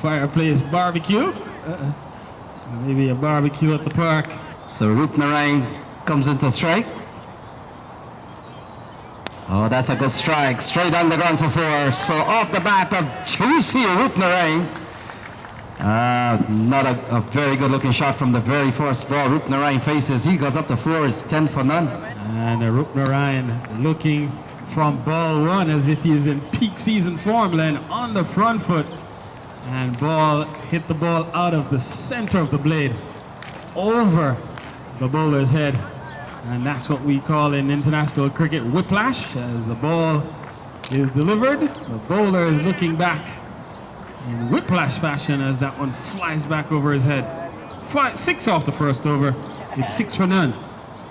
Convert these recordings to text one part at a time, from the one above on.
fireplace barbecue. Maybe a barbecue at the park. So Rupnarine comes into strike. Oh, that's a good strike. Straight on the ground for 4. So off the bat of juicy Rupnarine. Not a very good looking shot from the very first ball Rupnarine faces. He goes up to 4. It's 10 for none. And Rupnarine looking from ball 1 as if he's in peak season form, laying on the front foot. And ball hit the ball out of the center of the blade over the bowler's head. And that's what we call in international cricket whiplash. As the ball is delivered, the bowler is looking back in whiplash fashion as that one flies back over his head. 6 off the first over. It's 6 for none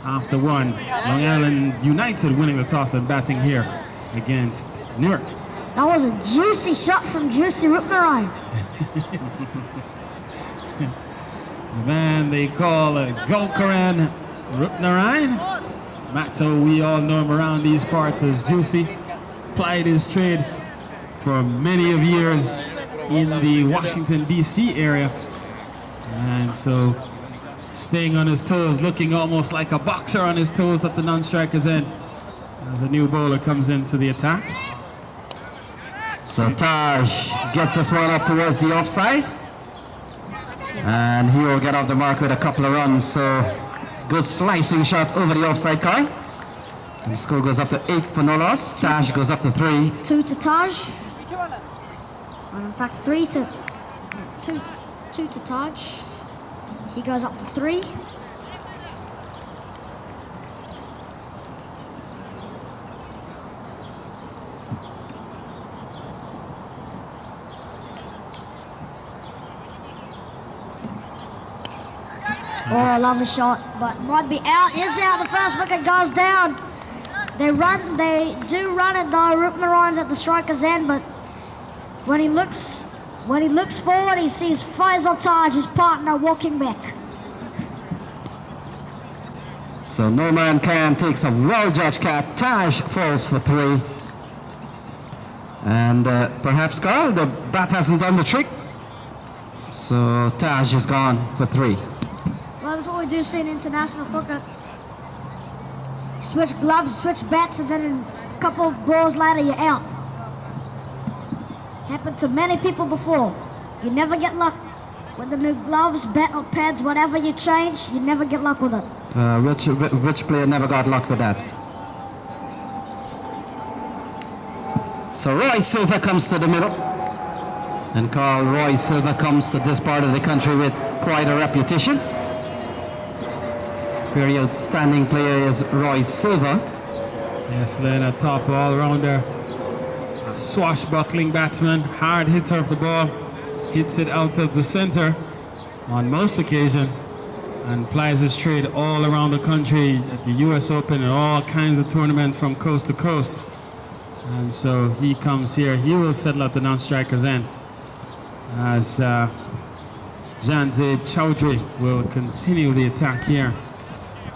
after 1. Long Island United winning the toss and batting here against Newark. That was a juicy shot from Juicy Rupnarine. The man they call Gulkaran Rupnarine. Matto, we all know him around these parts as Juicy. Plied his trade for many of years in the Washington, D.C. area. And so staying on his toes, looking almost like a boxer on his toes at the non-striker's end as a new bowler comes into the attack. So Taj gets this one up towards the offside. And he will get off the mark with a couple of runs. So good slicing shot over the offside car. And the score goes up to 8 for no loss. Taj goes up to 3. 2 to Taj. And in fact, 3 to 2 to Taj. He goes up to 3. Oh, I love the shot, but might be out. Is out. The first wicket goes down. They do run it though. Rupnarine's at the striker's end, but when he looks forward, he sees Faisal Taj, his partner, walking back. So no man can takes a well-judged catch. Taj falls for 3. And perhaps, Carl, the bat hasn't done the trick. So Taj is gone for 3. Well, that's what we do see in international cricket. Switch gloves, switch bats, and then a couple of balls later, you're out. Happened to many people before. You never get luck with the new gloves, bat or pads, whatever you change, you never get luck with it. Which player never got luck with that? So Roy Silva comes to the middle. And Carl, Roy Silva comes to this part of the country with quite a reputation. Very outstanding player is Roy Silva. Yes, laying a top all-rounder. A swashbuckling batsman, hard hitter of the ball. Hits it out of the center on most occasions and plies his trade all around the country at the US Open and all kinds of tournaments from coast to coast. And so he comes here. He will settle at the non-striker's end as Janzeb Chowdhury will continue the attack here.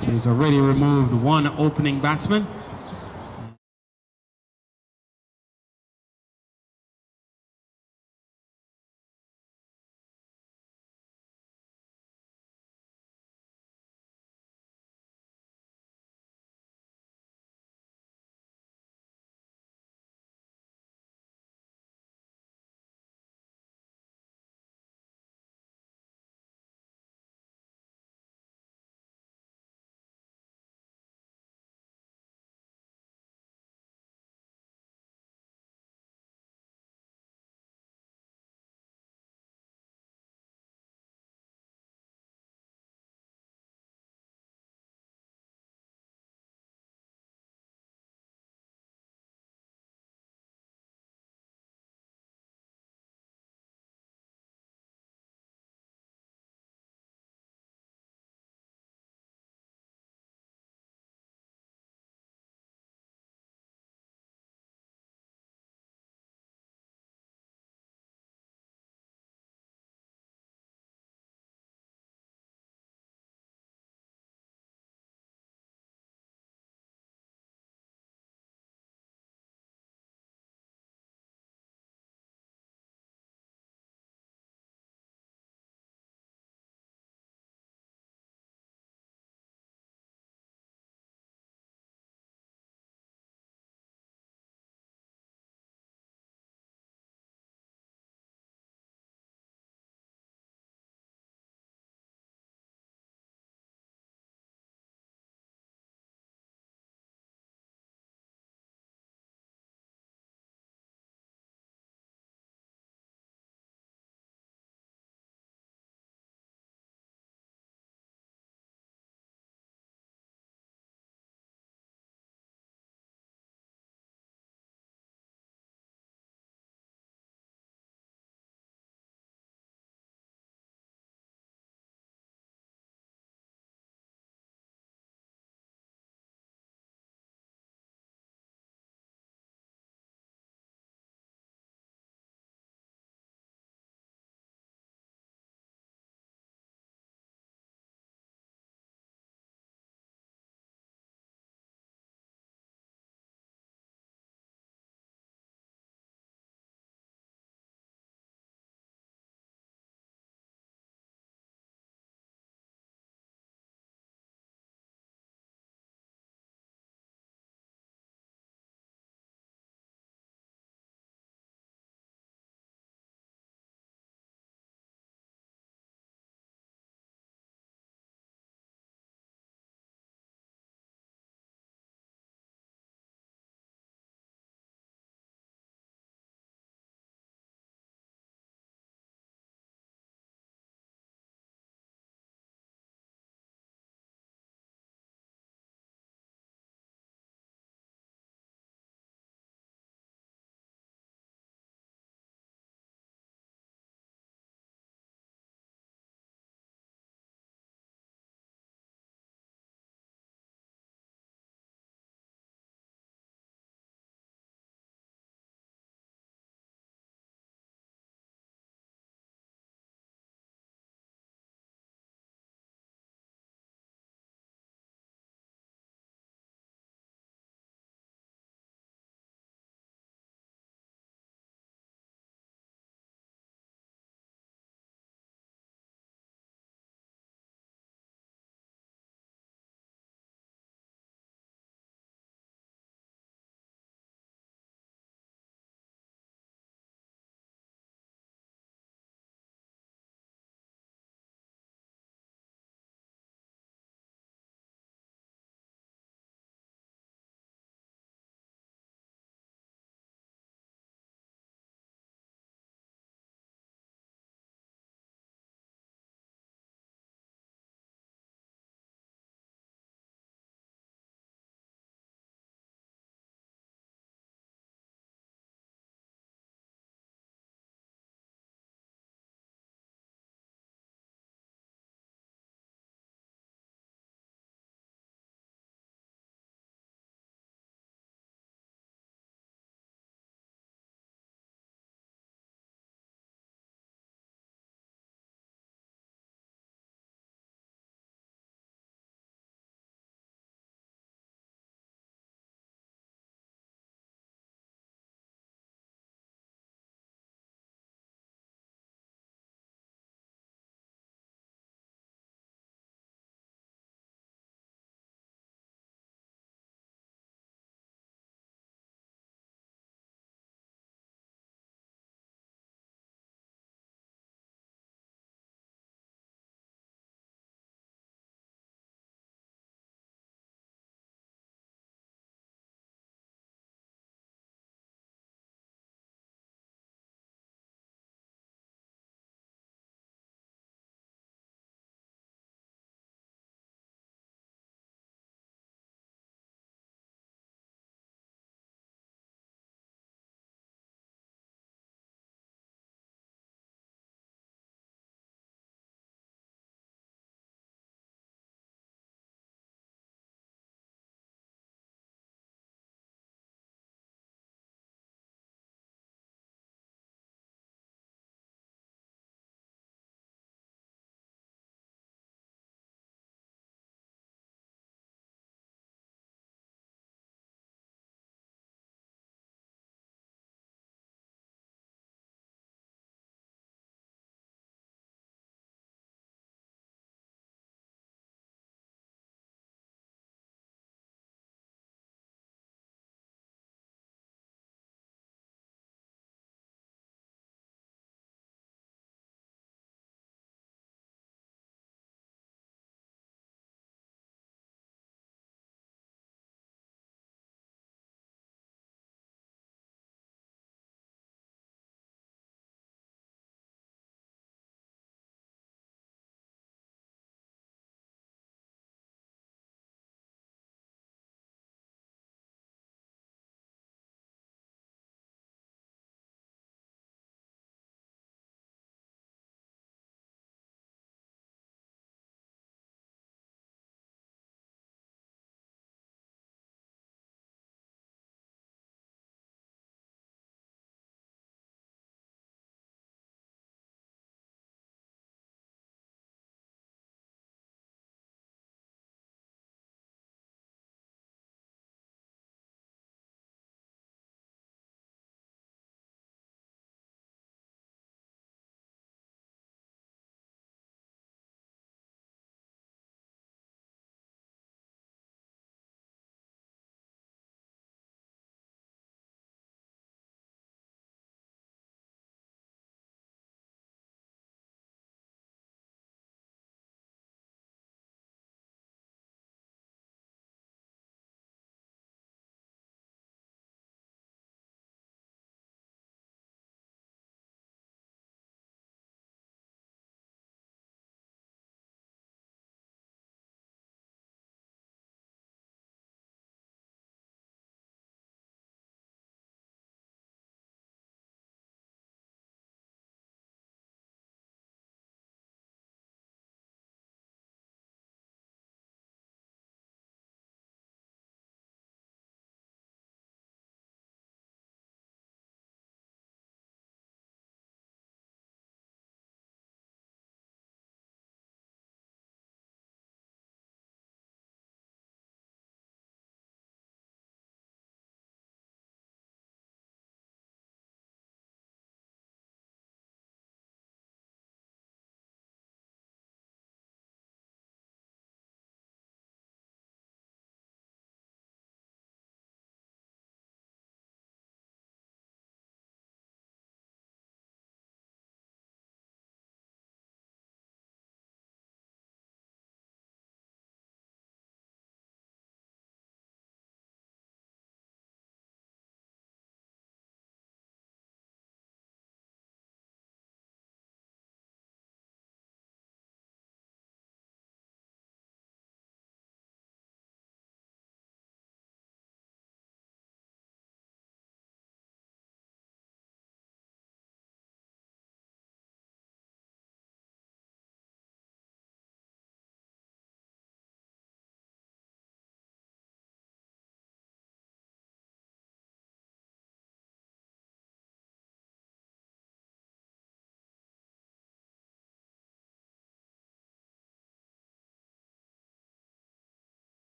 He's already removed 1 opening batsman.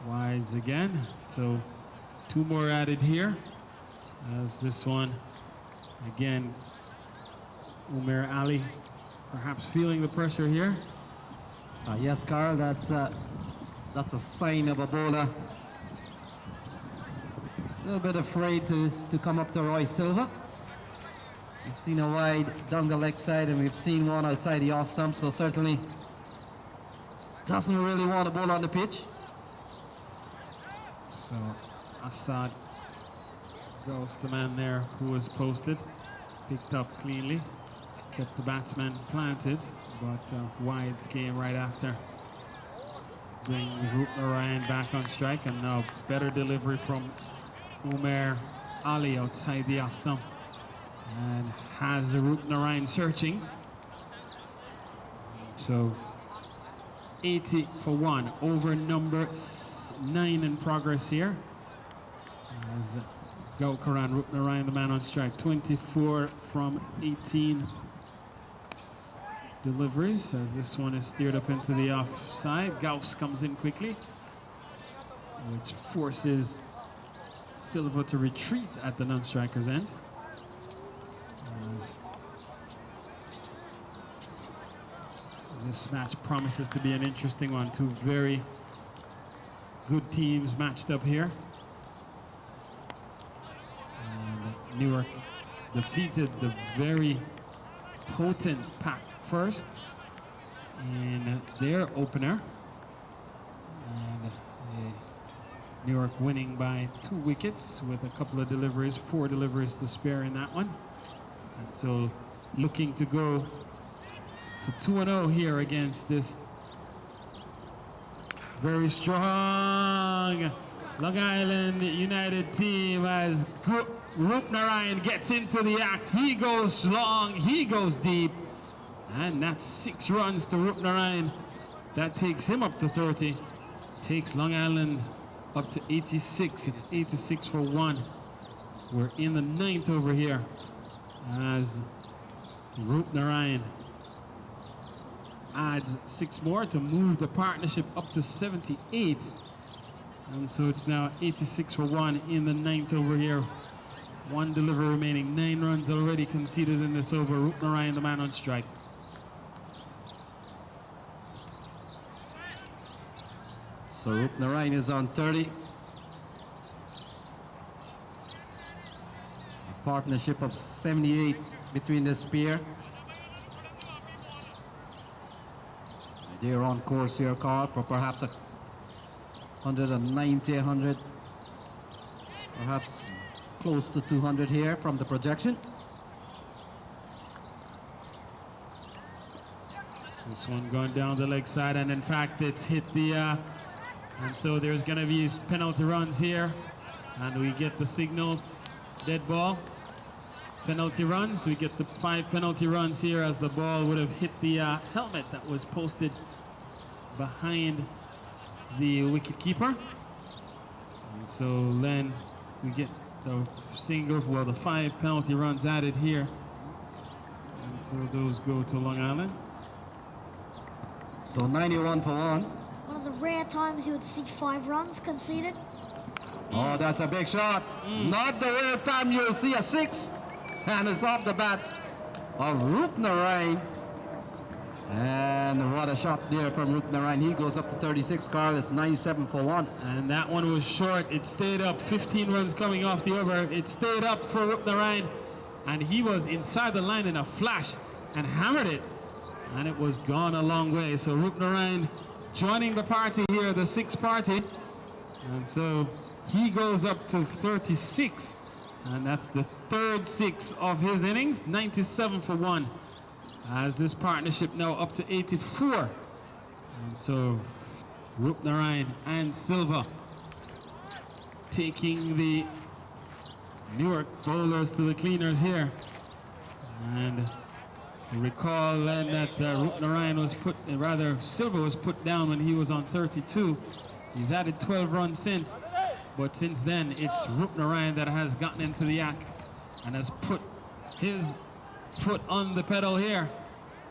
Wise again. So 2 more added here. As this one, again, Umair Ali perhaps feeling the pressure here. Yes, Carl, that's a sign of a bowler. A little bit afraid to come up to Roy Silva. We've seen a wide down the leg side and we've seen one outside the off stump, so certainly doesn't really want to bowl on the pitch. So Assad goes the man there who was posted, picked up cleanly, kept the batsman planted, but Wides came right after. Brings Ryan back on strike, and now better delivery from Umair Ali outside the off stump, and has Ryan searching. So 80 for 1 over number 9 in progress here. As Gaukaran Ryan, the man on strike, 24 from 18 deliveries, as this one is steered up into the offside. Gauss comes in quickly, which forces Silva to retreat at the non-striker's end. This match promises to be an interesting one. 2 very good teams matched up here. And Newark defeated the very potent Pack first in their opener. And Newark winning by 2 wickets with a couple of deliveries, 4 deliveries to spare in that one. And so looking to go to 2-0 here against this very strong Long Island United team, as Rupnarayan gets into the act. He goes long, he goes deep, and that's 6 runs to Rupnarayan. That takes him up to 30, takes Long Island up to 86. It's 86 for 1. We're in the 9th over here as Rupnarayan adds 6 more to move the partnership up to 78. And so it's now 86 for 1 in the 9th over here. 1 delivery remaining, 9 runs already conceded in this over. Rupnarayan, the man on strike. So Rupnarayan is on 30. A partnership of 78 between this pair. They're on course here, Carl, for perhaps 190, 100, perhaps close to 200 here from the projection. This one going down the leg side, and in fact it's hit the and so there's going to be penalty runs here, and we get the signal dead ball. Penalty runs, we get the 5 penalty runs here, as the ball would have hit the helmet that was posted behind the wicket keeper. And so then we get the single, well, the 5 penalty runs added here, and so those go to Long Island. So 91 for 1. One of the rare times you would see 5 runs conceded. Oh, that's a big shot. Not the rare time you'll see a 6. And it's off the bat of Rupnarayan. And what a shot there from Rupnarayan. He goes up to 36, Carl. It's 97 for 1. And that one was short. It stayed up. 15 runs coming off the over. It stayed up for Rupnarayan, and he was inside the line in a flash and hammered it, and it was gone a long way. So Rupnarayan joining the party here, the 6th party, and so he goes up to 36, and that's the 3rd 6 of his innings. 97 for 1. As this partnership now up to 84. And so Rupnarayan and Silva taking the Newark bowlers to the cleaners here. And recall then that Rupnarayan was put, rather Silva was put down when he was on 32. He's added 12 runs since, but since then it's Rupnarayan that has gotten into the act and has put his foot on the pedal here,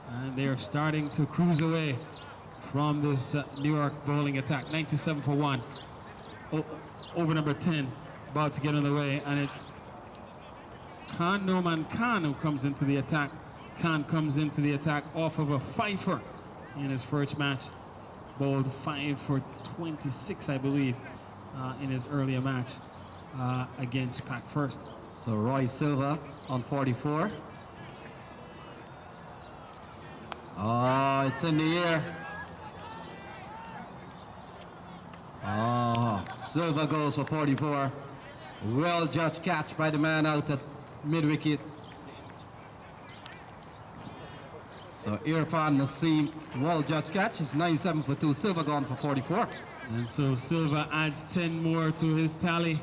and they're starting to cruise away from this Newark bowling attack. 97 for 1. over number 10, about to get on the way, and it's Noman Khan who comes into the attack. Khan comes into the attack off of a fifer in his first match. Bowled 5 for 26, I believe, in his earlier match against Pack First. So Roy Silva on 44. Oh, it's in the air. Oh, Silva goes for 44. Well judged catch by the man out at mid-wicket. So Irfan Naseem, well judged catch. It's 97 for 2. Silva gone for 44. And so Silva adds 10 more to his tally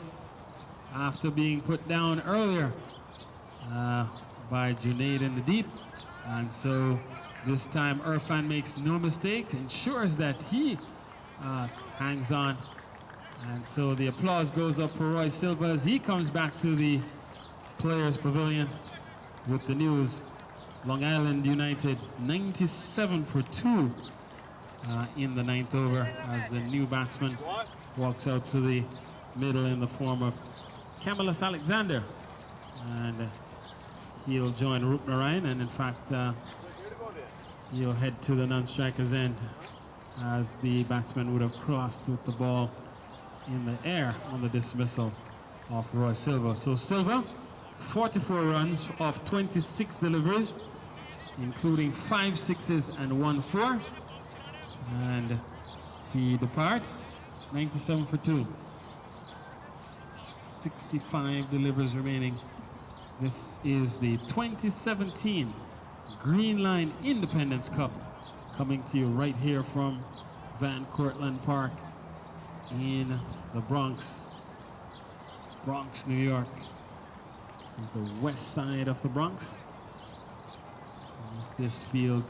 after being put down earlier by Junaid in the deep. And so this time Irfan makes no mistake, ensures that he hangs on. And so the applause goes up for Roy Silva as he comes back to the Players Pavilion with the news. Long Island United 97 for 2 in the 9th over as the new batsman walks out to the middle in the form of Camillus Alexander. And he'll join Roop Narayan, and in fact he'll head to the non-striker's end as the batsman would have crossed with the ball in the air on the dismissal of Roy Silva. So Silva, 44 runs off 26 deliveries, including 5 sixes and 1 4. And he departs 97 for 2. 65 deliveries remaining. This is the 2017 Greenline Independence Cup, coming to you right here from Van Cortlandt Park in the Bronx, New York. This is the west side of the Bronx. It's this field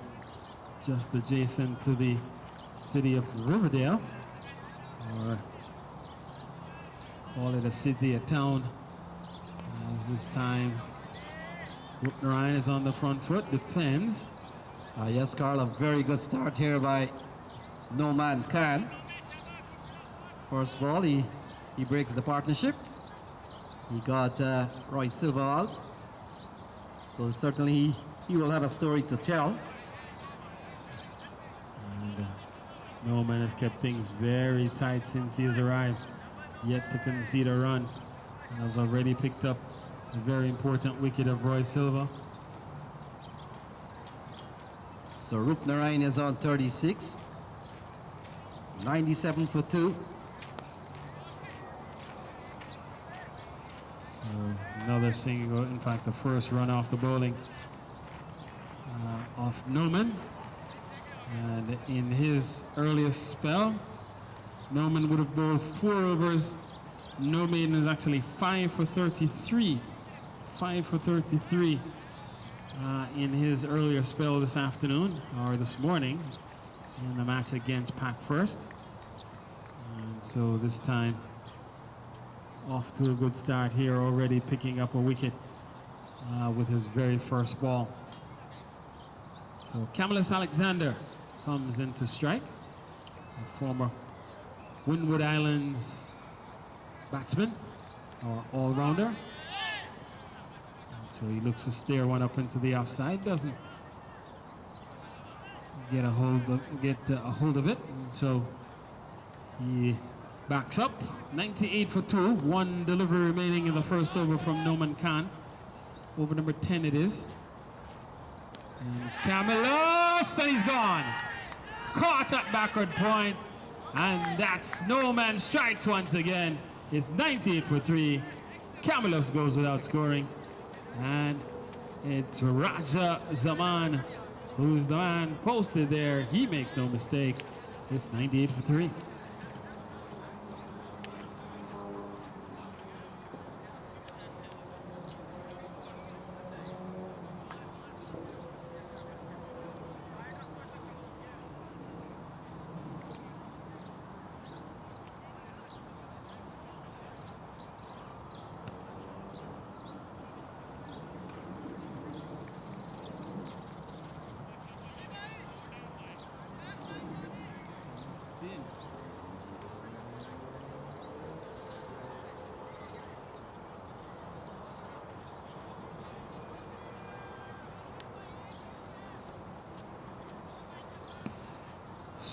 just adjacent to the city of Riverdale, or call it a city, a town. As this time, Roop Narayan is on the front foot, defends. Yes, Carl, a very good start here by Noman Khan. First ball, he breaks the partnership. He got Roy Silva out. So certainly he will have a story to tell. And Noman has kept things very tight since he has arrived. Yet to concede a run. And has already picked up a very important wicket of Roy Silva. So Roop Narayan is on 36. 97 for 2. So another single, in fact the first run off the bowling of Noman. And in his earliest spell, Noman would have bowled 4 overs. No maiden is actually 5 for 33. 5 for 33 in his earlier spell this afternoon, or this morning, in the match against Pack First. And so this time, off to a good start here, already picking up a wicket with his very first ball. So Camillus Alexander comes into strike, a former Windward Islands batsman, or all-rounder. So he looks to steer one up into the offside, doesn't get a hold of it, and so he backs up. 98 for 2, 1 delivery remaining in the first over from Noman Khan. Over number 10 it is. And Camillus, and he's gone. Caught that backward point, and that's Noman strikes once again. It's 98 for 3. Camillus goes without scoring. And it's Raja Zaman who's the man posted there. He makes no mistake. It's 98 for 3.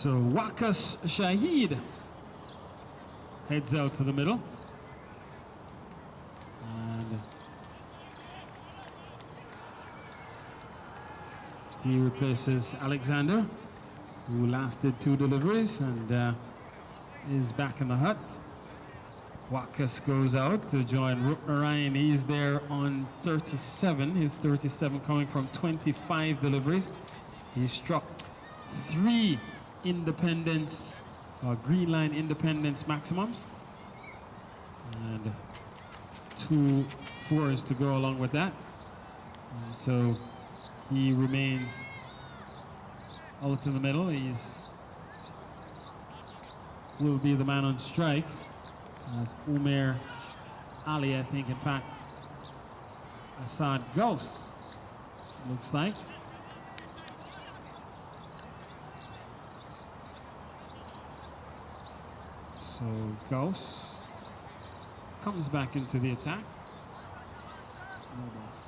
So Wakas Shahid heads out to the middle. And he replaces Alexander, who lasted 2 deliveries and is back in the hut. Wakas goes out to join Ryan. He's there on 37. His 37 coming from 25 deliveries. He struck 3 independence, Greenline independence maximums, and 2 4s to go along with that. And so he remains out in the middle. Will be the man on strike. As Umair Ali, I think, in fact, Assad Ghost, looks like. So Ghost comes back into the attack.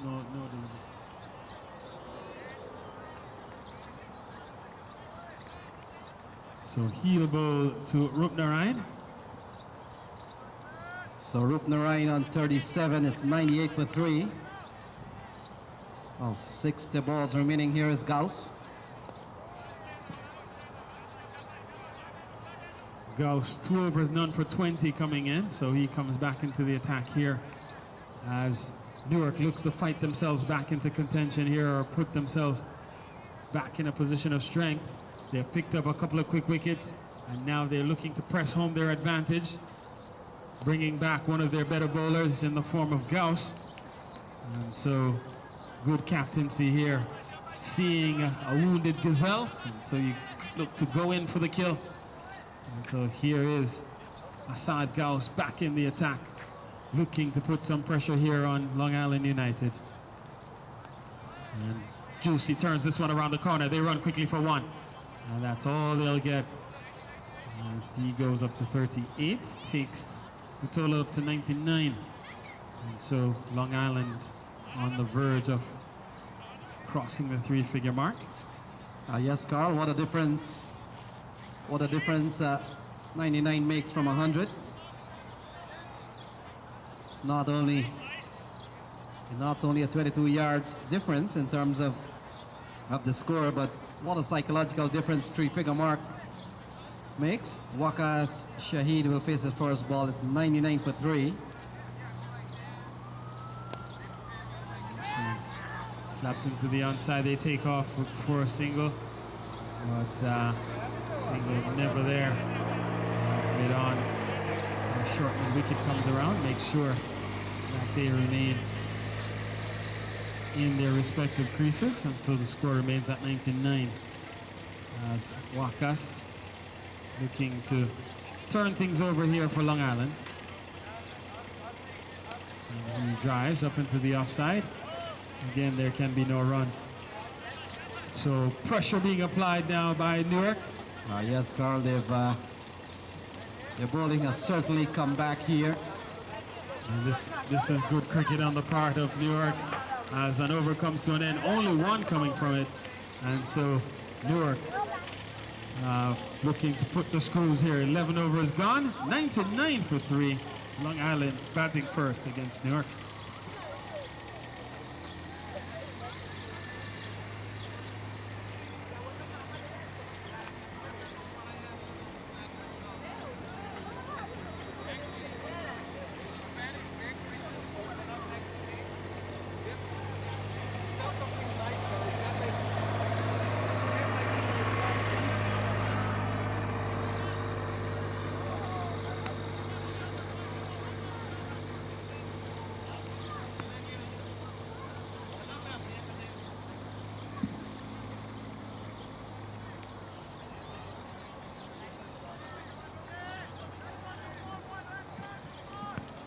No delivery. So heel ball to Rupnarayan. So Rupnarayan on 37 is 98 for 3. Well, 60 balls remaining here is Gauss. Gauss 2 overs, none for 20 coming in, so he comes back into the attack here as Newark looks to fight themselves back into contention here, or put themselves back in a position of strength. They've picked up a couple of quick wickets, and now they're looking to press home their advantage, bringing back one of their better bowlers in the form of Gauss. And so good captaincy here, seeing a wounded gazelle, and so you look to go in for the kill. And so here is Assad Gauss back in the attack, looking to put some pressure here on Long Island United. And Juicy turns this one around the corner. They run quickly for 1, and that's all they'll get as he goes up to 38, takes the total up to 99. And so Long Island on the verge of crossing the 3-figure mark. Yes, Carl, what a difference 99 makes from 100. It's not only a 22 yards difference in terms of the score, but what a psychological difference 3-figure mark makes. Wakas Shahid will face his first ball. It's 99 for 3. Slapped into the onside. They take off for a single, but single never there. Mid on. Short wicket comes around, makes sure that they remain in their respective creases, and so the score remains at 99 as Wakas looking to turn things over here for Long Island. And he drives up into the offside. Again, there can be no run. So pressure being applied now by Newark. Yes, Carl, their bowling has certainly come back here. And this is good cricket on the part of Newark as an over comes to an end. Only 1 coming from it. And so Newark looking to put the screws here. 11 overs gone, 99 for 3. Long Island batting first against Newark.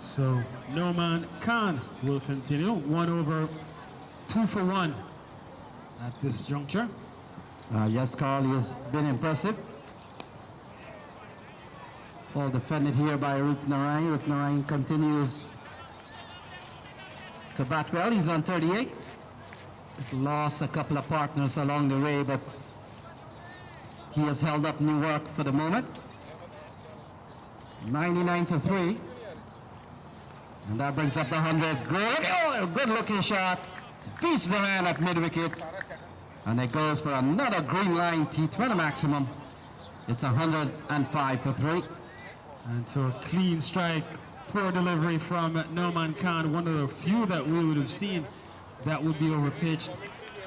So Noman Khan will continue. 1 over, 2 for 1 at this juncture. Yes, Carl, he has been impressive. All defended here by Rupnarayan. Rupnarayan continues to bat well. He's on 38. He's lost a couple of partners along the way, but He has held up Newark for the moment. 99 for 3. And that brings up the 100. Good looking shot. Beats the man at mid-wicket. And it goes for another Greenline T20 maximum. It's 105 for 3. And so a clean strike, poor delivery from Noman Khan, one of the few that we would have seen that would be overpitched.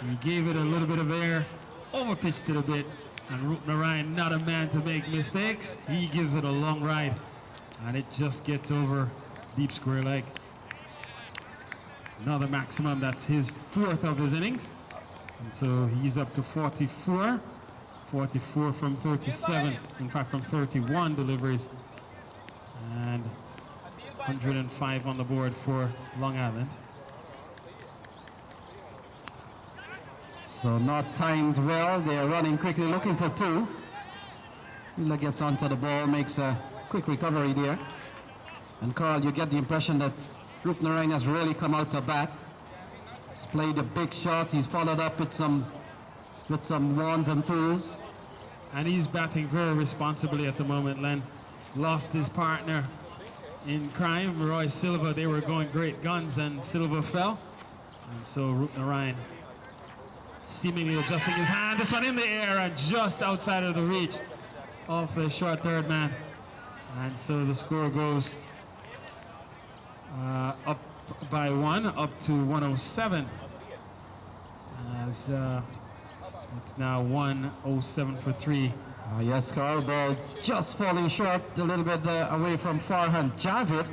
He gave it a little bit of air, overpitched it a bit, and Rupnarayan, not a man to make mistakes. He gives it a long ride, and it just gets over deep square leg. Another maximum, that's his 4th of his innings. And so he's up to 44. 44 from 37, in fact from 31 deliveries. And 105 on the board for Long Island. So not timed well. They're running quickly, looking for 2. Wheeler gets onto the ball, makes a quick recovery there. And Carl, you get the impression that Rupnarayan has really come out to bat. He's played the big shots. He's followed up with some 1s and 2s. And he's batting very responsibly at the moment, Len. Lost his partner in crime, Roy Silva. They were going great guns, and Silva fell. And so Rupnarayan seemingly adjusting his hand. This one in the air and just outside of the reach of the short third man. And so the score goes up by 1, up to 107. As it's now 107 for 3. Yes, Carl, ball just falling short a little bit away from Farhan Javid.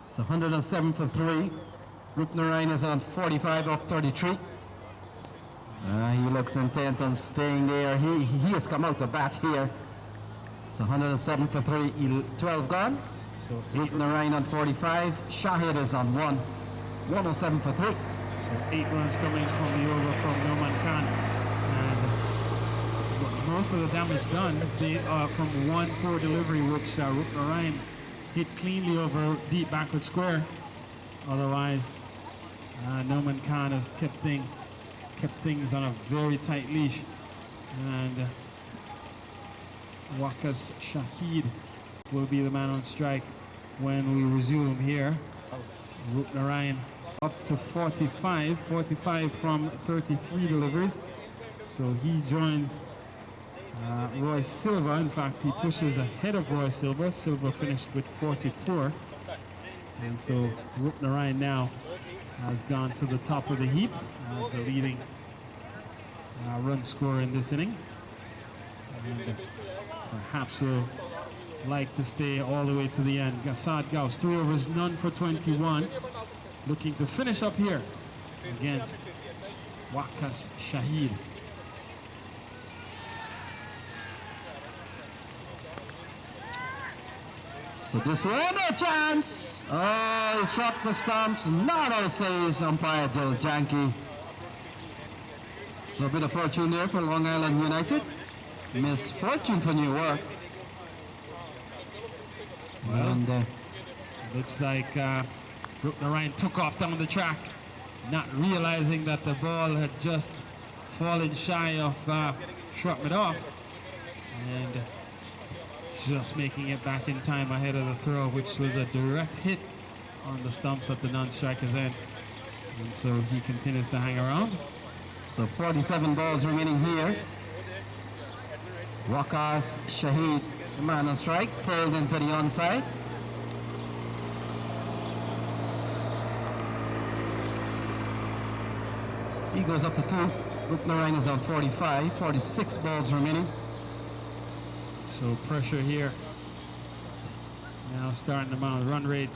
It's 107 for 3. Rupnarayan is on 45 of 33. He looks intent on staying there. He has come out to bat here. It's 107 for 3, 12 gone. So Rupnarayan on 45. Shahid is on 107 for 3. So 8 runs coming from the over from Noman Khan. And most of the damage done from 1 poor delivery, which Rupnarayan hit cleanly over deep backward square. Otherwise, Noman Khan has kept things on a very tight leash. And Waqas Shahid will be the man on strike when we resume here. Rupnarayan up to 45 from 33 deliveries. So he joins Roy Silva. In fact, he pushes ahead of Roy Silva. Silva finished with 44. And so Rupnarayan now has gone to the top of the heap as the leading run scorer in this inning. And perhaps will like to stay all the way to the end. Gasad Gauss, 3 overs, none for 21. Looking to finish up here against Waqas Shahid. So this one, a chance. Oh, he struck the stumps. Not all says umpire Joe Janky. So a bit of fortune there for Long Island United. Misfortune for Newark. Well, and looks like Rupnarayan took off down the track, not realizing that the ball had just fallen shy of shrugging it off, and just making it back in time ahead of the throw, which was a direct hit on the stumps at the non-striker's end. And so he continues to hang around. so 47 balls remaining here. Waqas Shahid, the man on strike, pulled into the onside. He goes up to 2. Rupnarayan is on 45, 46 balls remaining. So pressure here. Now starting to mount. Run rate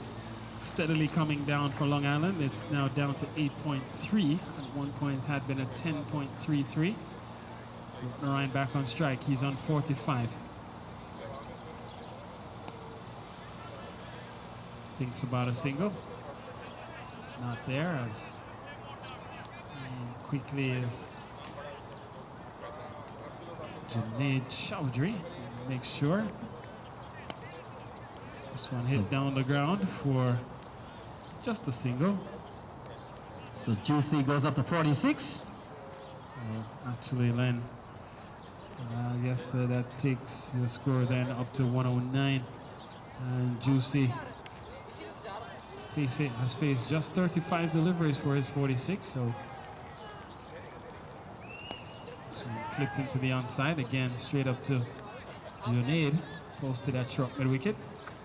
steadily coming down for Long Island. It's now down to 8.3. At one point had been at 10.33. Ryan back on strike. He's on 45. Thinks about a single. It's not there as quickly as Junaid Chowdhury makes sure. This one hit down the ground for just a single. So Juicy goes up to 46. Actually, Len, Yes, that takes the score then up to 109. And Juicy has faced just 35 deliveries for his 46, so clipped into the onside again, straight up to Junaid, posted at short mid wicket.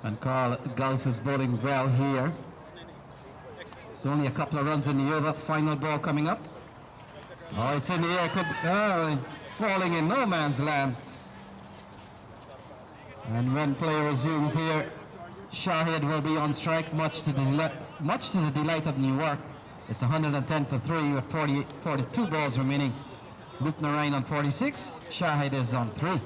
And Carl Gauss is bowling well here. It's only a couple of runs in the over. Final ball coming up. Oh, it's in the air, falling in no man's land. And when play resumes here, Shahid will be on strike, much to the delight of Newark. It's 110 to 3 with 42 balls remaining. Luke Narayan on 46, Shahid is on 3.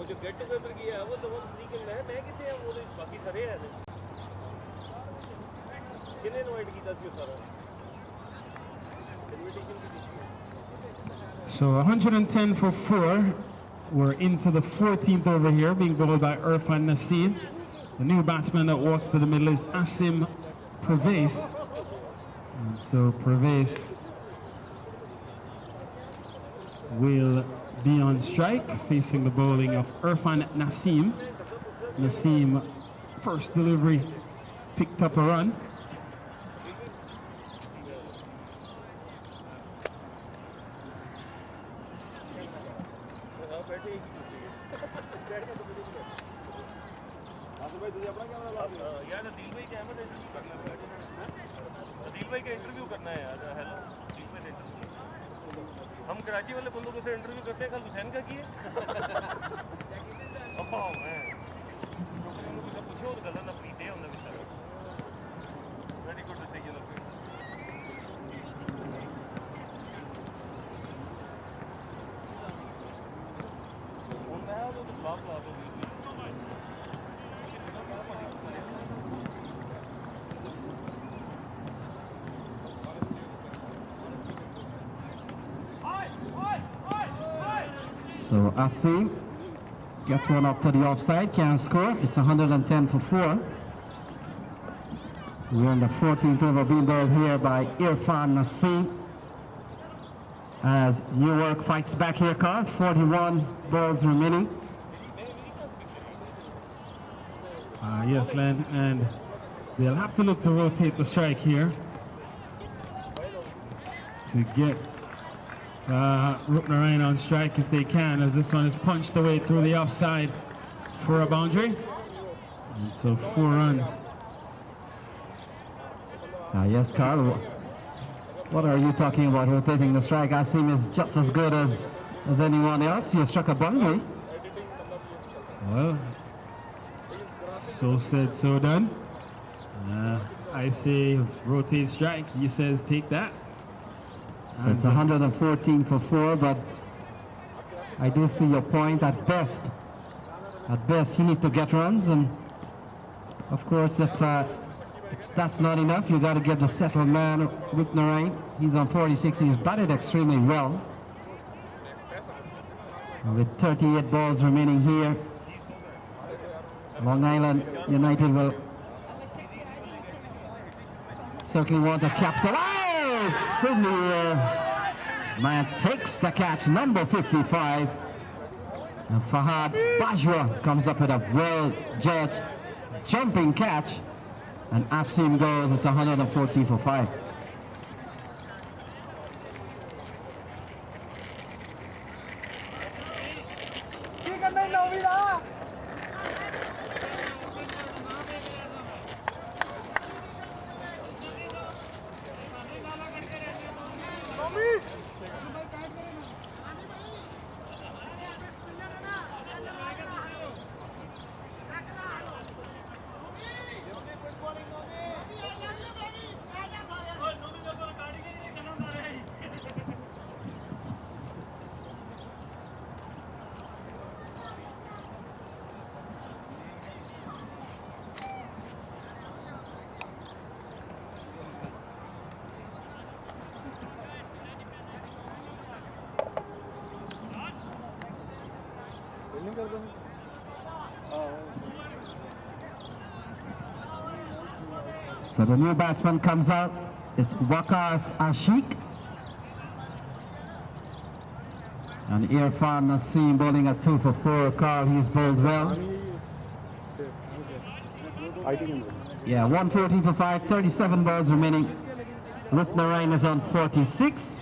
जो get together किया है वो तो बहुत free खेलना है मैं कितने हैं वो तो बाकी सारे हैं किन्ने इनवाइट किया सी सारा इनविटेशन की So 110 for 4. We're into the 14th over here, being bowled by Irfan Naseem. The new batsman that walks to the middle is Asim Pervez. And so Pervez will be on strike, facing the bowling of Irfan Naseem. Naseem, first delivery, picked up a run. हम कराची वाले बंदों से interview करते हैं कल हुसैन का किए ओह मैं कुछ पूछो तो गलत ना पीते हमने बेचारा वेरी गुड डिसीजन ऑफ उनका है वो तो फ्लॉप ला दो So Asim gets one up to the offside, can't score. It's 110 for 4. We're in the 14th over, being bowled here by Irfan Naseem. As Newark fights back here, Carl. 41 balls remaining. Yes, Len, and they'll have to look to rotate the strike here to get Ruknarayan on strike if they can, as this one is punched away through the offside for a boundary. And so 4 runs. Yes, Carl. What are you talking about rotating the strike? Asim is just as good as anyone else. He struck a boundary. Well, so said, so done. I say rotate strike. He says take that. So it's 114 for 4, but I do see your point. At best, you need to get runs, and of course, if that's not enough, you got to give the settled man, Whitnerain. He's on 46. He's batted extremely well. With 38 balls remaining here, Long Island United will certainly want to capitalize. Sydney man takes the catch, number 55. And Fahad Bajwa comes up with a well-judged jumping catch. And Asim goes, it's 114 for 5. So the new batsman comes out. It's Waqas Ashik. And Irfan Naseem bowling at 2 for 4. Carl, he's bowled well. Yeah, 114 for 5, 37 balls remaining. Rupnarayan is on 46.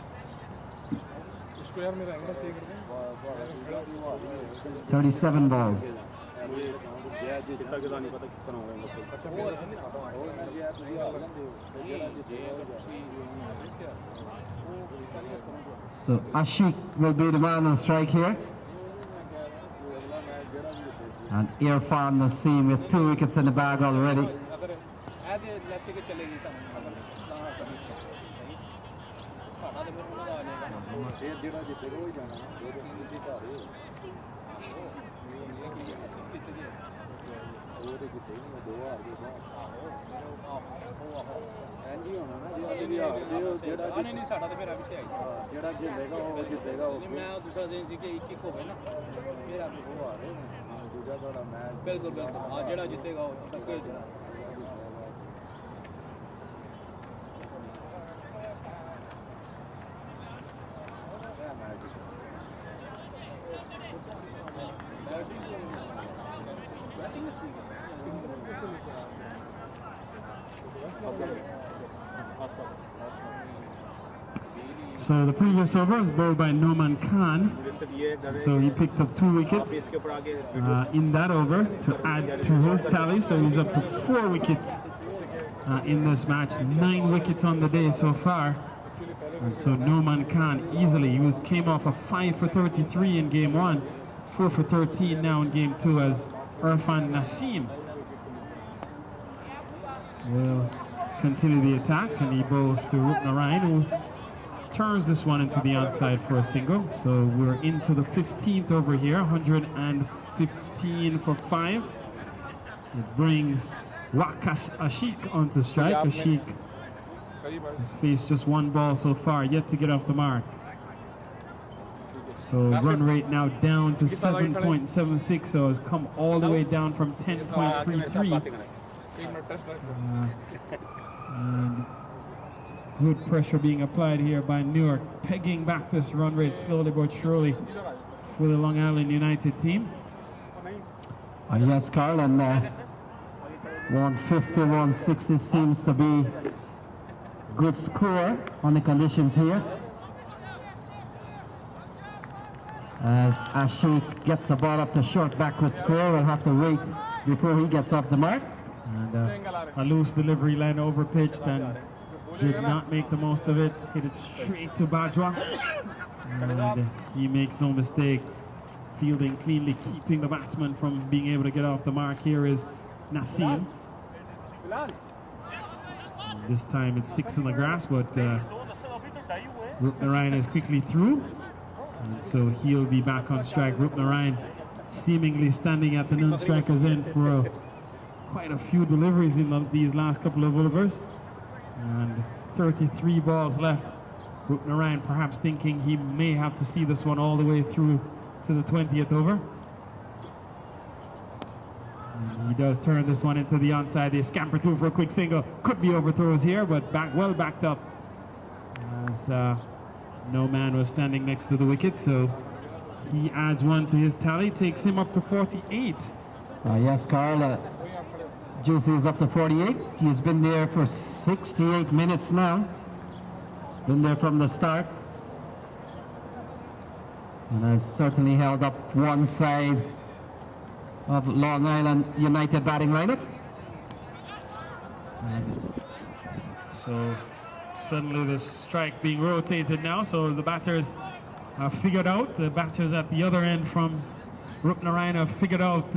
37 balls. So Ashik will be the man on strike here. And Irfan Naseem with 2 wickets in the bag already. So the previous over was bowled by Noman Khan. So he picked up 2 wickets in that over to add to his tally. So he's up to 4 wickets in this match. 9 wickets on the day so far. And so Noman Khan easily, he came off a 5 for 33 in game 1, 4 for 13 now in game 2 as Irfan Naseem will continue the attack, and he bowls to Rupnarayan, who turns this one into the onside for a single. So we're into the 15th over here, 115 for 5. It brings Waqas Ashik onto strike. Ashik has faced just 1 ball so far, yet to get off the mark. So run rate now down to 7.76, so has come all the way down from 10.33. And good pressure being applied here by Newark, pegging back this run rate slowly but surely for the Long Island United team. Yes, Carl, and 150, 160 seems to be good score on the conditions here. As Ashik gets a ball up to short backward square, we'll have to wait before he gets off the mark. And a loose delivery line over pitched and did not make the most of it. Hit it straight to Bajwa. And he makes no mistake, fielding cleanly, keeping the batsman from being able to get off the mark. Here is Naseem. This time it sticks in the grass, but Rupnarayan is quickly through, and so he'll be back on strike. Rupnarayan seemingly standing at the non-striker's end for quite a few deliveries in these last couple of overs, and 33 balls left. Rupnarayan perhaps thinking he may have to see this one all the way through to the 20th over. And he does turn this one into the onside. They scamper through for a quick single. Could be overthrows here, but well backed up as no man was standing next to the wicket. So he adds one to his tally, takes him up to 48. Yes, Carl. Juicy is up to 48. He's been there for 68 minutes now. He's been there from the start. And has certainly held up one side of Long Island United batting lineup. And so suddenly the strike being rotated now, so the batters have figured out, the batters at the other end from Rupnarayan have figured out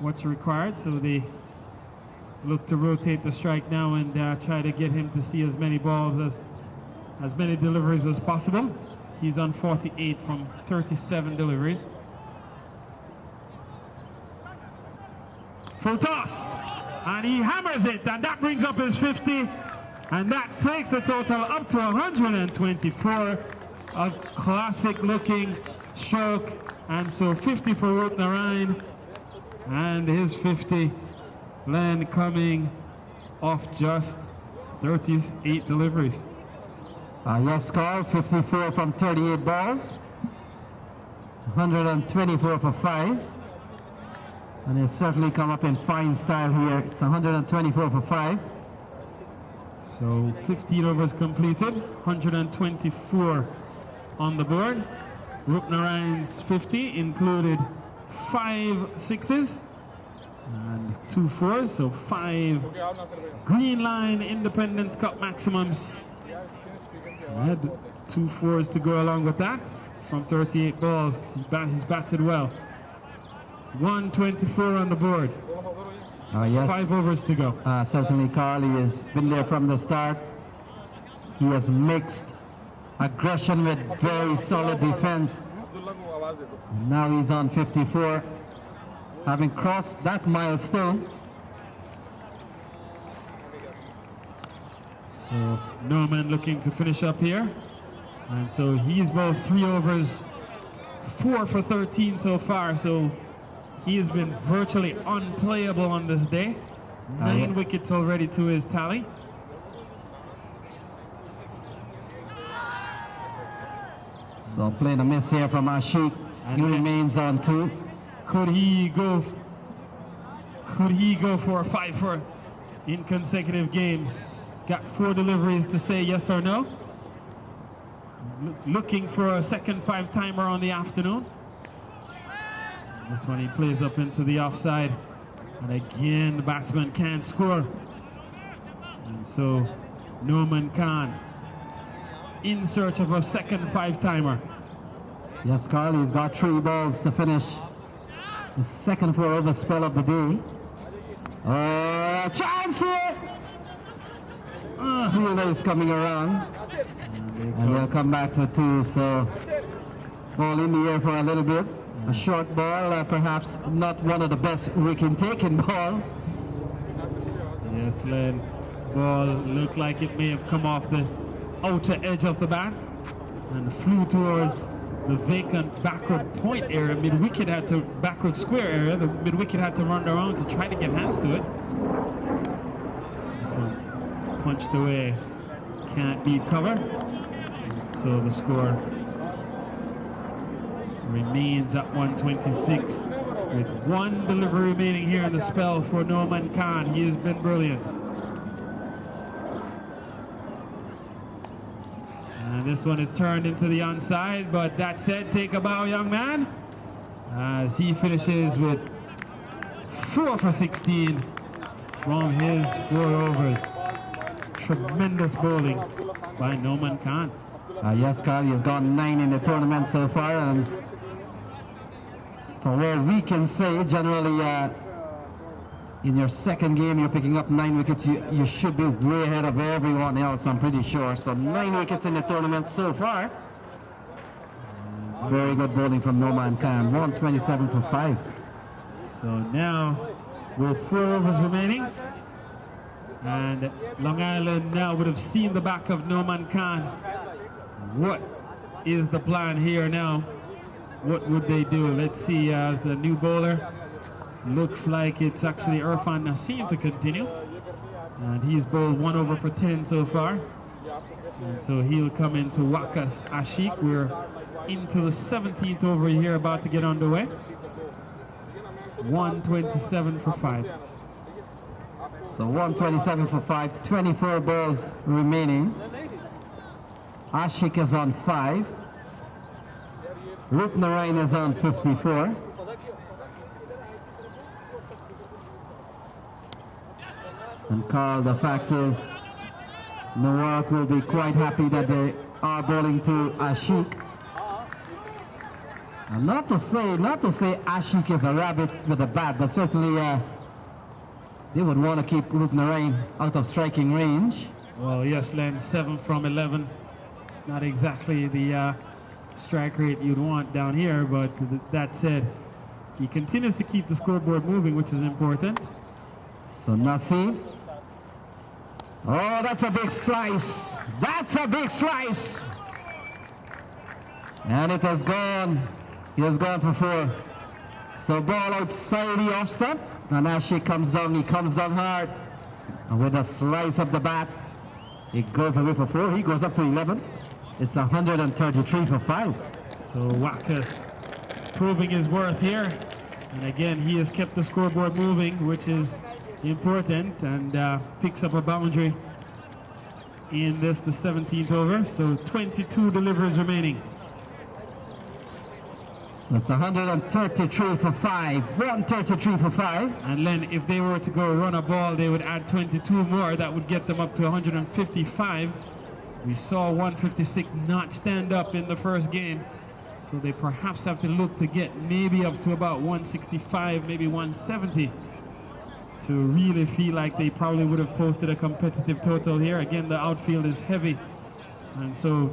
what's required, so they look to rotate the strike now and try to get him to see as many balls, as many deliveries as possible. He's on 48 from 37 deliveries. Full toss, and he hammers it, and that brings up his 50, and that takes the total up to 124. A classic looking stroke, and so 50 for Rupnarayan, and his 50 Len coming off just 38 deliveries. Yes, Carl, 54 from 38 balls, 124 for 5, and he's certainly come up in fine style here. It's 124 for 5. So 15 overs completed, 124 on the board. Rupnarayan's 50 included 5 sixes and 2 fours, so 5 Greenline Independence Cup maximums. And 2 fours to go along with that from 38 balls. He's batted well. 124 on the board. Yes. 5 overs to go. Certainly, Carl, he has been there from the start. He has mixed aggression with very solid defense. And now he's on 54, having crossed that milestone. So Norman looking to finish up here, and so he's both 3 overs, 4 for 13 so far, so he has been virtually unplayable on this day. 9 wickets already to his tally. So playing a miss here from Ashik. He remains on 2. Could he go for a 5 in consecutive games? Got 4 deliveries to say yes or no. Looking for a second 5-timer on the afternoon. This one he plays up into the offside, and again the batsman can't score. And so Norman Khan in search of a second 5-timer. Yes, Carl, he's got 3 balls to finish the second 4-over spell of the day. Chance here! Fielder is coming around, and they'll come back for 2. So ball in the air for a little bit. A short ball, perhaps not one of the best wicket-taking balls. Yes, Len. Ball looked like it may have come off the outer edge of the bat and flew towards the vacant backward point area. Mid-wicket had to, backward square area, the mid-wicket had to run around to try to get hands to it. So punched away, can't beat cover. So the score remains at 126 with 1 delivery remaining here in the spell for Norman Khan. He has been brilliant. And this one is turned into the onside, but that said, take a bow, young man, as he finishes with 4 for 16 from his 4 overs. Tremendous bowling by Norman Khan. Yes, Carl, he has gone 9 in the tournament so far, and from what we can say, generally in your second game, you're picking up 9 wickets. You should be way ahead of everyone else, I'm pretty sure. So 9 wickets in the tournament so far. Very good bowling from Noman Khan. 127 for 5. So now, with 4 overs remaining, and Long Island now would have seen the back of Noman Khan. What is the plan here now? What would they do? Let's see, as a new bowler, looks like it's actually Irfan Naseem to continue. And he's bowled 1 over for 10 so far. And so he'll come into Wakas Ashik. We're into the 17th over here, about to get underway. 127 for 5. So 127 for 5, 24 balls remaining. Ashik is on 5. Rupnarayan is on 54. And Carl, the fact is, Newark will be quite happy that they are bowling to Ashik. And not to say Ashik is a rabbit with a bat, but certainly they would want to keep Rupnarayan out of striking range. Well, yes, Len, 7 from 11. It's not exactly the strike rate you'd want down here, but that said, he continues to keep the scoreboard moving, which is important. So Naseem. Oh, that's a big slice. That's a big slice. And it has gone. He has gone for 4. So ball outside the off stump. And Ashik comes down. He comes down hard. And with a slice of the bat, it goes away for 4. He goes up to 11. It's 133 for 5. So Wakas proving his worth here. And again, he has kept the scoreboard moving, which is important, and picks up a boundary in this, the 17th over. So 22 deliveries remaining. So it's 133 for 5. 133 for 5. And then if they were to go run a ball, they would add 22 more. That would get them up to 155. We saw 156 not stand up in the first game. So they perhaps have to look to get maybe up to about 165, maybe 170 to really feel like they probably would have posted a competitive total here. Again, the outfield is heavy, and so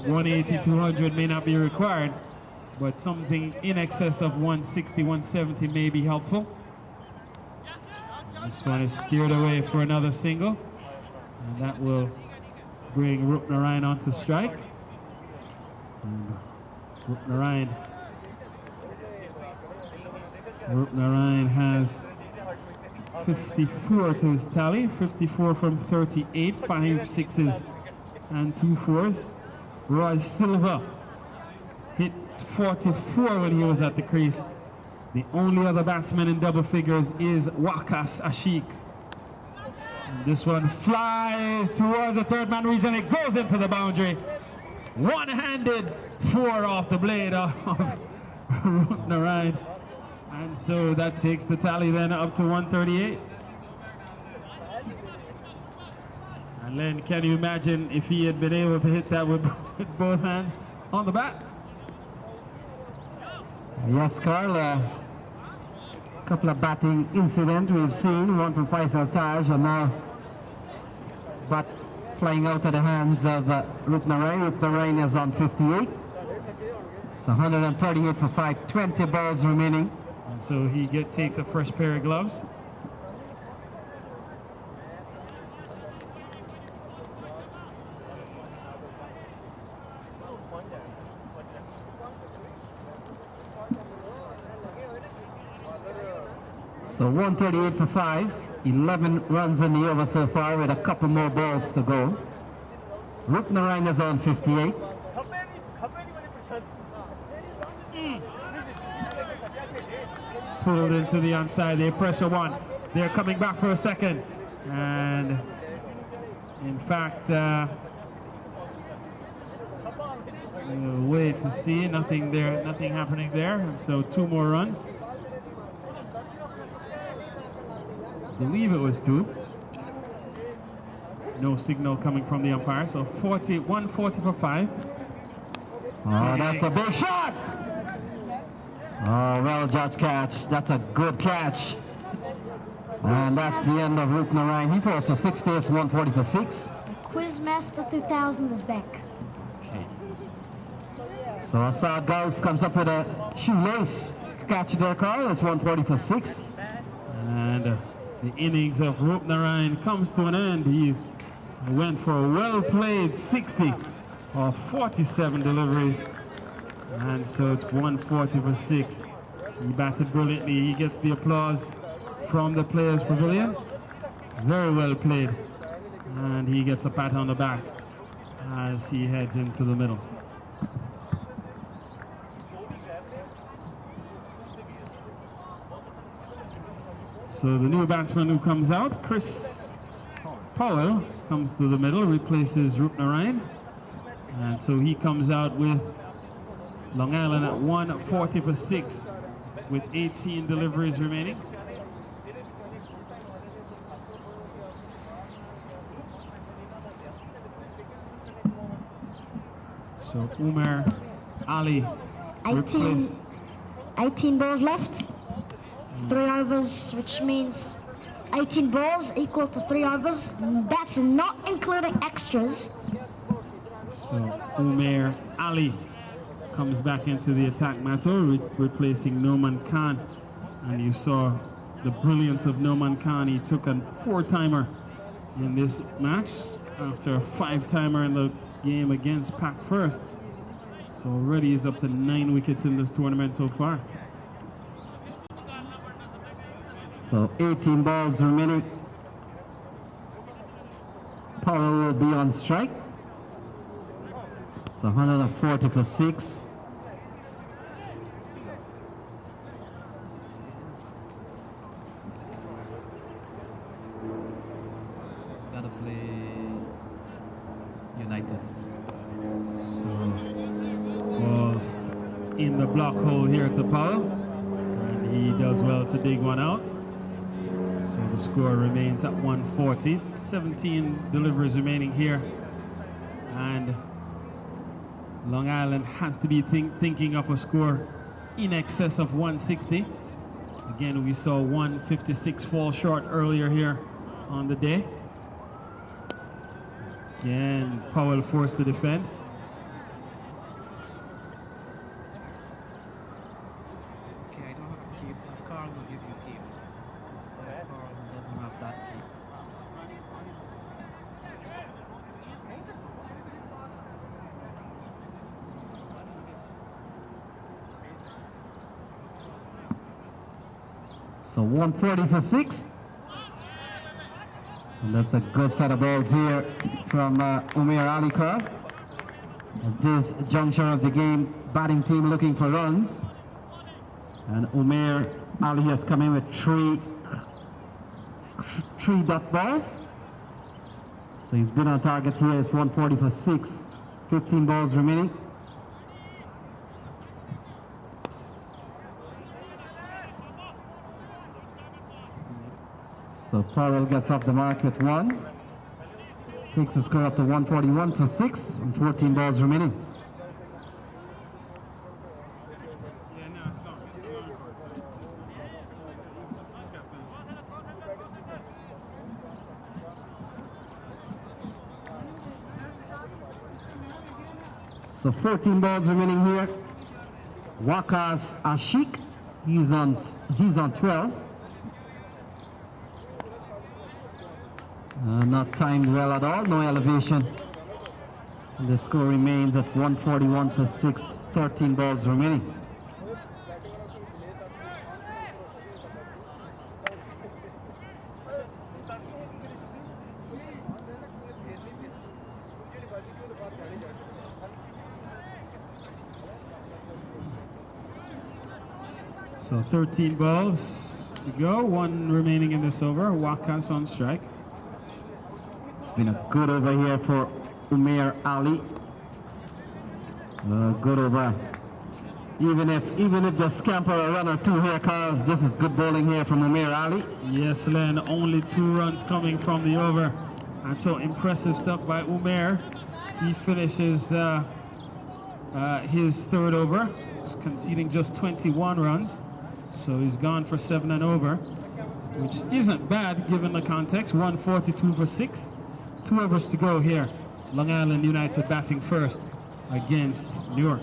180, 200 may not be required, but something in excess of 160, 170 may be helpful. This one is steered away for another single, and that will bring Rupnarayan onto strike. Rupnarayan has 54 to his tally, 54 from 38, 5 sixes and 2 fours. Roy Silva hit 44 when he was at the crease. The only other batsman in double figures is Wakas Ashik. And this one flies towards the third man region. It goes into the boundary. One-handed 4 off the blade of Rupnarayan. And so that takes the tally then up to 138. And then can you imagine if he had been able to hit that with both hands on the bat? Yes, Carl. A couple of batting incidents we've seen. One from Faisal Taj, and now bat flying out of the hands of Rupnarayan. Rupnarayan is on 58. It's 138 for 5, 20 balls remaining. And so he takes a fresh pair of gloves. So 138 for 5, 11 runs in the over so far with a couple more balls to go. Rupnarayan is on 58. Pulled into the onside, they pressure 1. They're coming back for a second. And in fact, we'll wait to see, nothing there, nothing happening there. And so 2 more runs. I believe it was 2. No signal coming from the umpire, so 140 for 5. Oh, that's a big shot! Oh, well judged catch. That's a good catch. And that's the end of Route 9. He falls to 6 days, 140 for 6. Quizmaster 2000 is back. So Assad Gauss comes up with a shoelace catch there, Carl. It's 140 for 6. And the innings of Roop Narayan comes to an end. He went for a well-played 60 of 47 deliveries. And so it's 140 for 6. He batted brilliantly. He gets the applause from the Players Pavilion. Very well played. And he gets a pat on the back as he heads into the middle. So the new batsman who comes out, Chris Powell, comes to the middle, replaces Roop Narayan. And so he comes out with Long Island at 140 for 6 with 18 deliveries remaining. So Umar Ali 18 balls left. 3 overs, which means 18 balls equal to 3 overs. That's not including extras. So Umair Ali comes back into the attack Mato, replacing Noman Khan. And you saw the brilliance of Noman Khan. He took a 4-timer in this match after a 5-timer in the game against Pac First. So already he's up to 9 wickets in this tournament so far. So 18 balls remaining. Powell will be on strike. So 140 for 6. Got to play United. So ball in the block hole here to Powell. And he does well to dig one out. So the score remains at 140. 17 deliveries remaining here. And Long Island has to be thinking of a score in excess of 160. Again, we saw 156 fall short earlier here on the day. Again, Powell forced to defend. Okay, I don't have to keep. Carl will give you keep. Carl doesn't have that keep. So 140 for 6. And that's a good set of balls here from Umair Ali Kar. At this juncture of the game, batting team looking for runs. And Umair Ali has come in with three dot balls. So he's been on target here. It's 140 for 6. 15 balls remaining. So Powell gets off the mark with 1. Takes the score up to 141 for 6 and 14 balls remaining. So 14 balls remaining here. Wakas Ashik, he's on 12. Not timed well at all, no elevation. And the score remains at 141 for 6, 13 balls remaining. So 13 balls to go, 1 remaining in this over. Wakas on strike. It's been a good over here for Umair Ali. Good over. Even if they scamper a run or 2 here, Carl, this is good bowling here from Umair Ali. Yes, Len, only 2 runs coming from the over. And so impressive stuff by Umair. He finishes his 3rd over, conceding just 21 runs. So he's gone for 7 and over. which isn't bad given the context. 142 for 6. 2 overs to go here. Long Island United batting first against Newark.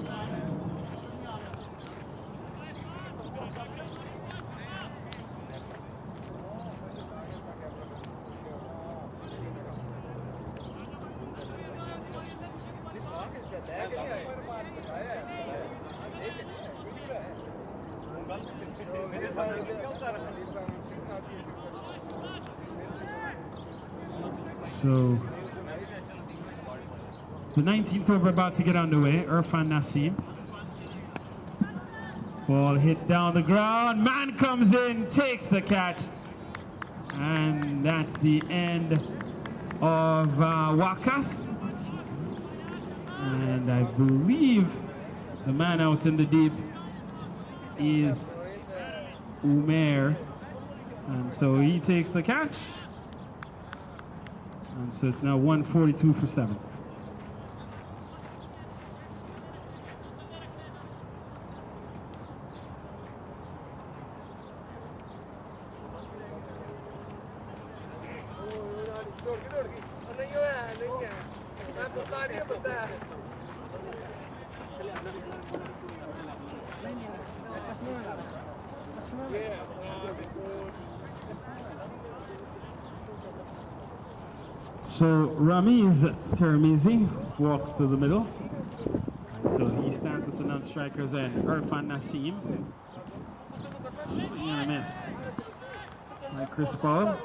So the 19th over about to get underway. Irfan Nassim. Ball hit down the ground. Man comes in, takes the catch. And that's the end of Wakas. And I believe the man out in the deep is Umair. And so he takes the catch. And so it's now 142 for 7. So Ramiz Tirmizi walks to the middle. And so he stands at the non-striker's end. Irfan Nassim. Swing and a miss by Chris Paul.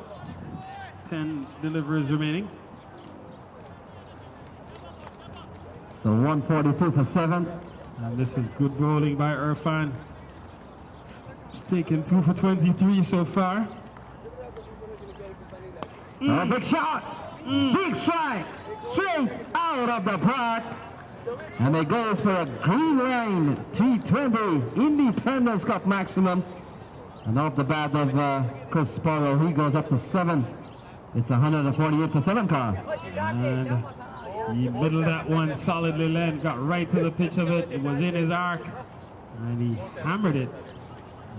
10 deliveries remaining. So 142 for 7. And this is good bowling by Irfan. He's taken 2 for 23 so far. A big shot! Big strike! Straight out of the park! And it goes for a Greenline 320 Independence Cup maximum. And off the bat of Chris Porro, he goes up to 7. It's 148 for 7, Carl. And he middled that one solidly, Len. Got right to the pitch of it. It was in his arc. And he hammered it.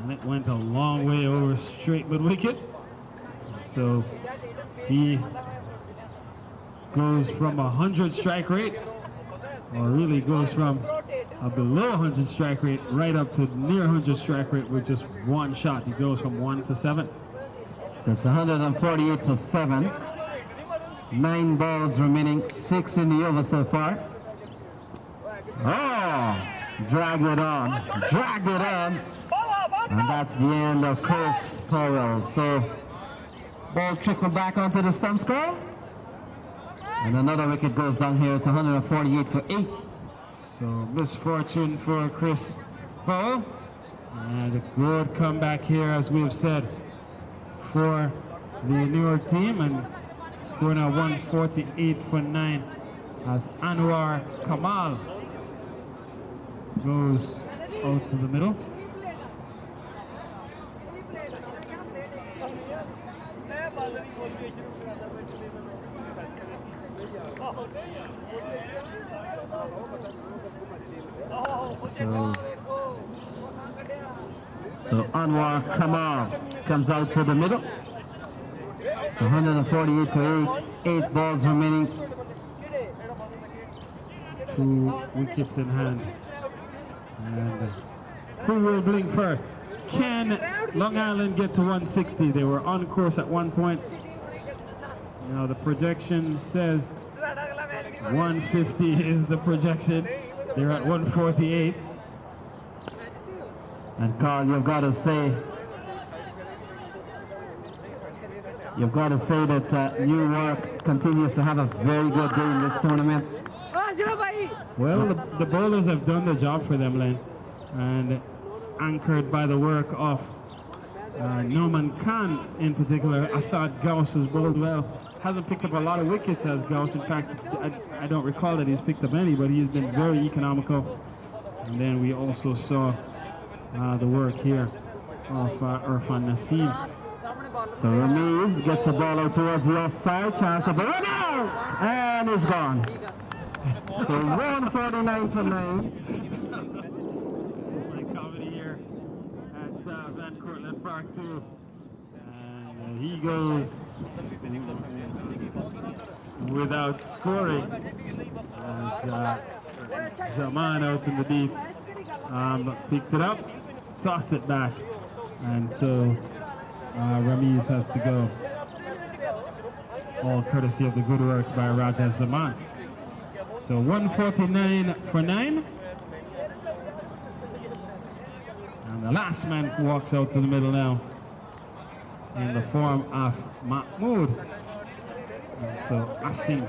And it went a long way over straight mid wicket. So he goes from 100 strike rate, or really goes from a below 100 strike rate right up to near 100 strike rate with just one shot. He goes from 1 to 7. So it's 148 for 7. 9 balls remaining, 6 in the over so far. Oh, dragged it on. And that's the end of Chris Powell. So ball trickling back onto the stump score. And another wicket goes down here. It's 148 for 8. So misfortune for Chris Powell. And a good comeback here, as we have said, for the Newark team. And score now 148 for 9 as Anwar Kamal goes out to the middle. So Anwar Kamal comes out to the middle. It's 148 for 8. 8 balls remaining. 2 wickets in hand. And who will blink first? Can Long Island get to 160? They were on course at one point. Now the projection says 150 is the projection. They're at 148. And Carl, you've got to say that Newark continues to have a very good day in this tournament. Well, the bowlers have done the job for them, Len, and anchored by the work of Norman Khan in particular. Assad Gauss has bowled well. Hasn't picked up a lot of wickets as Gauss. In fact, I don't recall that he's picked up any, but he's been very economical. And then we also saw the work here of Irfan Nassim. So Ramiz gets the ball out towards the offside. Chance of a run out! And it's gone. So 149 for 9. It's like comedy here at Van Cortlandt Park too. And he goes without scoring as Zaman out in the deep picked it up, tossed it back, and so Ramiz has to go. All courtesy of the good works by Raja Zaman. So 149 for 9. And the last man walks out to the middle now in the form of Mahmoud. And so Asim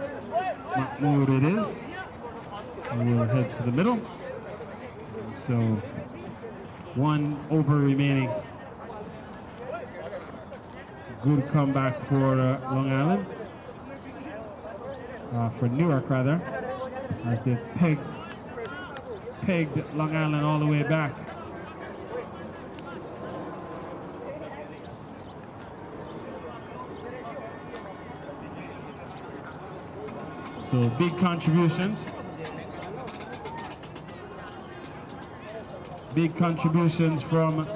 Mahmoud it is. And we'll head to the middle. And so 1 over remaining. Good comeback for Long Island. For Newark rather. As they pegged Long Island all the way back. So big contributions. Big contributions from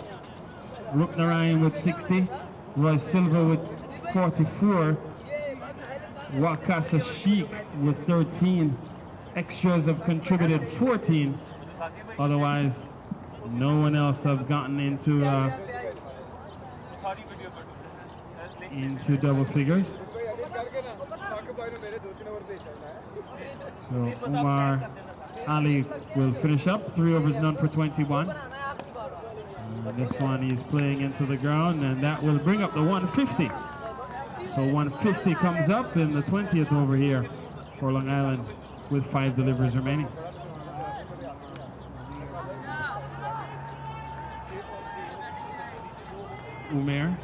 Rupnarayan with 60, Roy Silva with 44, Wakasa Sheikh with 13. Extras have contributed 14. Otherwise, no one else have gotten into double figures. So Umar Ali will finish up 3 overs none for 21. This one he's playing into the ground, and that will bring up the 150. So 150 comes up in the 20th over here for Long Island with 5 deliveries remaining. Umair.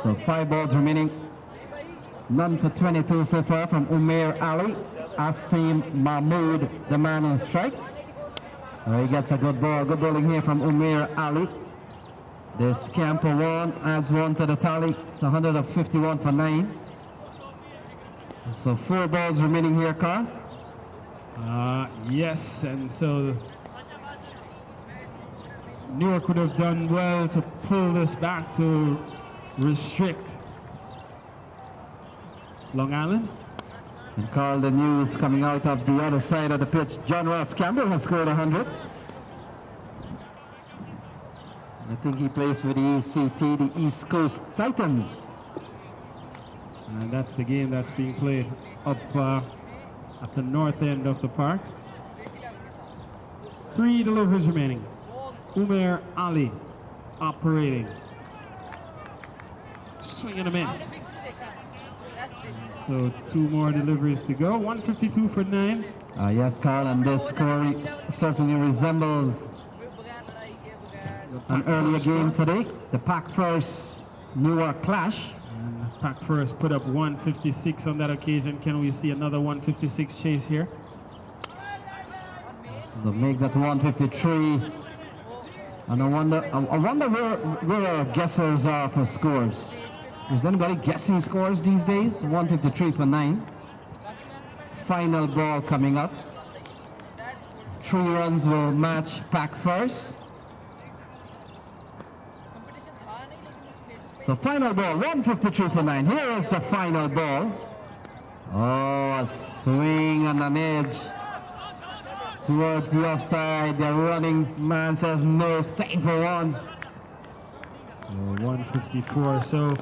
So 5 balls remaining. None for 22 so far from Umair Ali. Asim Mahmoud, the man on strike. He gets a good ball. Good bowling here from Umair Ali. The scamper 1 adds 1 to the tally. It's 151 for 9. So 4 balls remaining here, Carl. Yes, and so Newark would have done well to pull this back to restrict Long Island. And Carl, the news coming out of the other side of the pitch, John Ross Campbell has scored 100. I think he plays for the ECT, the East Coast Titans. And that's the game that's being played up at the north end of the park. 3 deliveries remaining. Umair Ali operating. Swing and a miss. So 2 more deliveries to go. 152 for 9. Yes, Carl, and this score certainly resembles an earlier game today, the Pack First Newark clash. And Pack First put up 156 on that occasion. Can we see another 156 chase here? So make that 153. And I wonder where our guessers are for scores. Is anybody guessing scores these days? 153 for 9. Final ball coming up. 3 runs will match Pack First. So final ball, 153 for 9. Here is the final ball. Oh, a swing on an edge towards the offside. The running man says no, stay for 1. So 154. So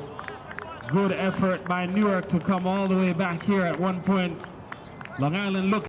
good effort by Newark to come all the way back here. At one point, Long Island looked